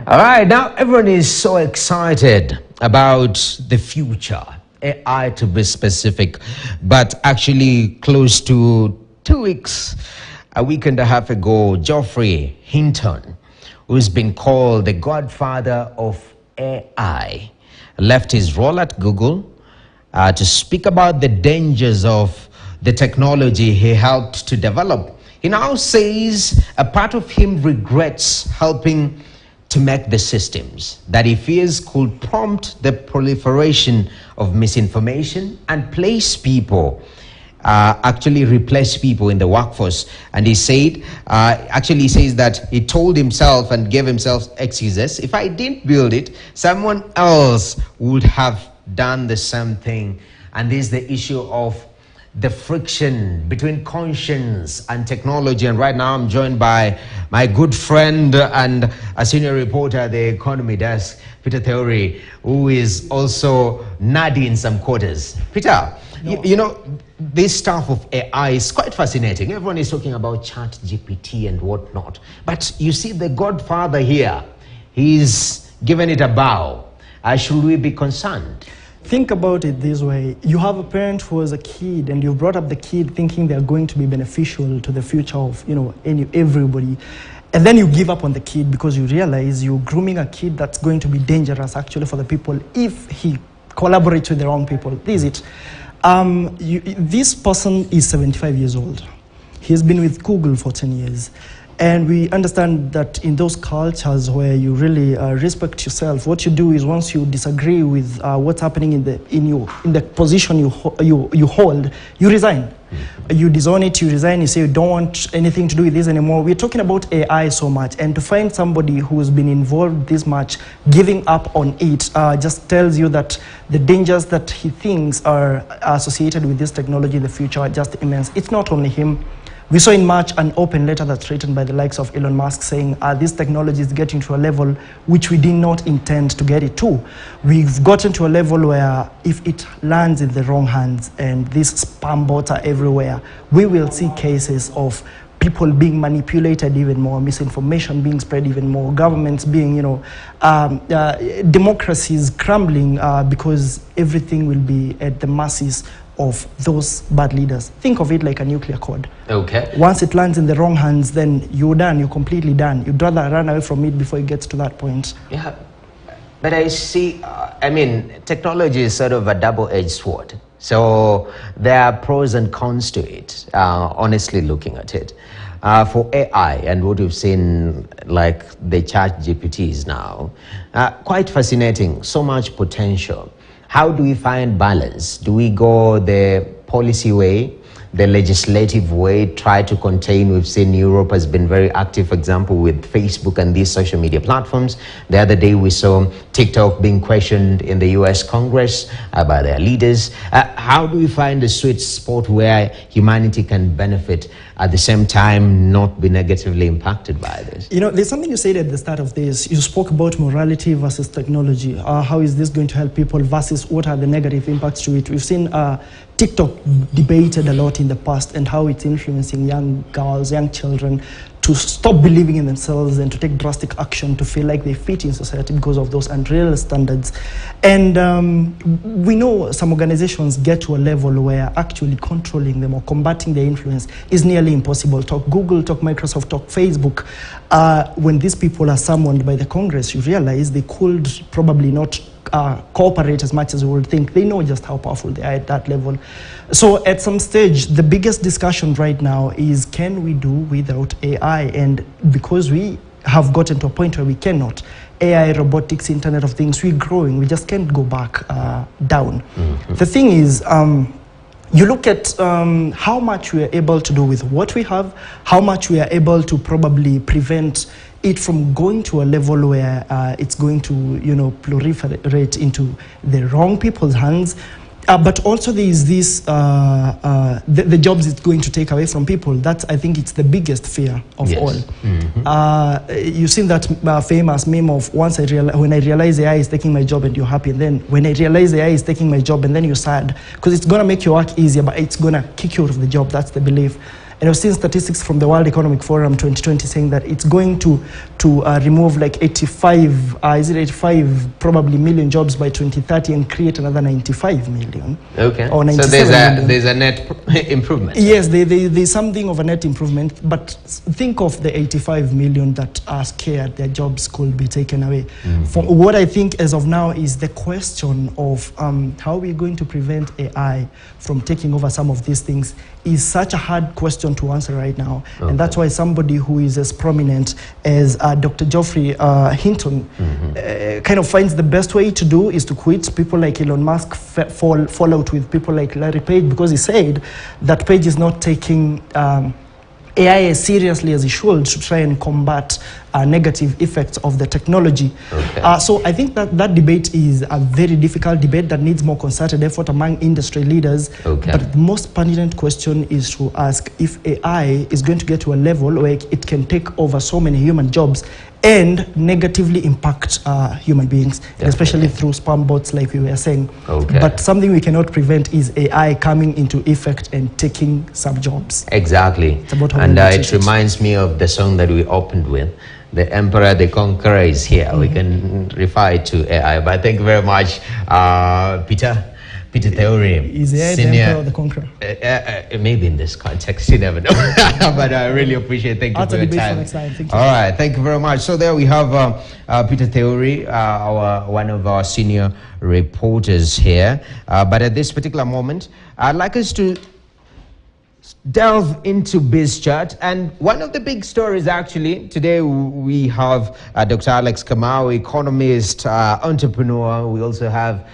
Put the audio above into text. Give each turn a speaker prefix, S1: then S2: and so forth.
S1: All right, now everyone is so excited about the future, AI to be specific, but actually close to 2 weeks, a week and a half ago, Geoffrey Hinton, who's been called the godfather of AI, left his role at Google to speak about the dangers of the technology he helped to develop. He now says a part of him regrets helping to make the systems that he fears could prompt the proliferation of misinformation and replace people in the workforce. And he said, he says that he told himself and gave himself excuses. If I didn't build it, someone else would have done the same thing. And this is the issue of the friction between conscience and technology. And right now I'm joined by my good friend and a senior reporter at the Economy Desk, Peter Theory, who is also nerdy in some quarters. Peter, you know, this stuff of AI is quite fascinating. Everyone is talking about ChatGPT and whatnot. But you see the godfather here, he's given it a bow. Should we be concerned?
S2: Think about it this way. You have a parent who has a kid and you brought up the kid thinking they're going to be beneficial to the future of, everybody. And then you give up on the kid because you realize you're grooming a kid that's going to be dangerous actually for the people if he collaborates with the wrong people. This is it. This person is 75 years old. He's been with Google for 10 years. And we understand that in those cultures where you really respect yourself, what you do is once you disagree with what's happening in the position you hold, you resign. Mm-hmm. You disown it, you resign, you say you don't want anything to do with this anymore. We're talking about AI so much, and to find somebody who's been involved this much giving up on it just tells you that the dangers that he thinks are associated with this technology in the future are just immense. It's not only him. We saw in March an open letter that's written by the likes of Elon Musk saying this technology is getting to a level which we did not intend to get it to. We've gotten to a level where if it lands in the wrong hands and these spam bots are everywhere, we will see cases of people being manipulated even more, misinformation being spread even more, governments being, democracies crumbling because everything will be at the mercies of those bad leaders. Think of it like a nuclear code.
S1: Okay.
S2: Once it lands in the wrong hands, then you're done, you're completely done. You'd rather run away from it before it gets to that point.
S1: Yeah, but I see, technology is sort of a double-edged sword. So there are pros and cons to it, honestly looking at it. For AI and what we've seen, like the ChatGPTs now, quite fascinating, so much potential. How do we find balance? Do we go the policy way, the legislative way, try to contain? We've seen Europe has been very active, for example, with Facebook and these social media platforms. The other day we saw TikTok being questioned in the US Congress by their leaders. How do we find the sweet spot where humanity can benefit at the same time not be negatively impacted by this?
S2: There's something you said at the start of this. You spoke about morality versus technology. How is this going to help people versus what are the negative impacts to it? We've seen TikTok debated a lot in the past and how it's influencing young girls, young children to stop believing in themselves and to take drastic action to feel like they fit in society because of those unrealistic standards. And we know some organizations get to a level where actually controlling them or combating their influence is nearly impossible. Talk Google, talk Microsoft, talk Facebook. When these people are summoned by the Congress, you realize they could probably not cooperate as much as we would think. They know just how powerful they are at that level. So at some stage, the biggest discussion right now is, can we do without AI? And because we have gotten to a point where we cannot, AI, robotics, Internet of Things, we're growing. We just can't go back down. Mm-hmm. The thing is, you look at how much we are able to do with what we have, how much we are able to probably prevent it from going to a level where it's going to, proliferate into the wrong people's hands. But also there is this, the jobs it's going to take away from people. That's, I think it's the biggest fear of all. Mm-hmm. You've seen that famous meme of when I realize AI is taking my job and you're happy, and then when I realize AI is taking my job and then you're sad, because it's going to make your work easier, but it's going to kick you out of the job. That's the belief. And I've seen statistics from the World Economic Forum 2020 saying that it's going to remove like 85 probably million jobs by 2030 and create another 95 million.
S1: Okay.
S2: Or
S1: so
S2: 97 million.
S1: there's a net improvement.
S2: Yes, there's something of a net improvement, but think of the 85 million that are scared their jobs could be taken away. From what I think as of now is the question of how we're going to prevent AI from taking over some of these things is such a hard question to answer right now. Okay. And that's why somebody who is as prominent as Dr. Geoffrey Hinton kind of finds the best way to do is to quit. People like Elon Musk fall out with people like Larry Page, because he said that Page is not taking AI as seriously as he should to try and combat negative effects of the technology. Okay. So I think that debate is a very difficult debate that needs more concerted effort among industry leaders. Okay. But the most pertinent question is to ask if AI is going to get to a level where it can take over so many human jobs and negatively impact human beings, especially through spam bots like we were saying. Okay. But something we cannot prevent is AI coming into effect and taking some jobs.
S1: Exactly.
S2: It's about
S1: and it reminds me of the song that we opened with. The Emperor, the Conqueror is here. We can refer it to AI. But thank you very much, Peter Theory.
S2: Is AI the Emperor or the Conqueror?
S1: Maybe in this context, you never know. But I really appreciate it. Thank you for your time.
S2: Next time. Thank you.
S1: All right, thank you very much. So there we have Peter Theory, one of our senior reporters here. But at this particular moment, I'd like us to delve into BizChat, and one of the big stories actually today we have Dr. Alex Kamau, economist, entrepreneur. We also have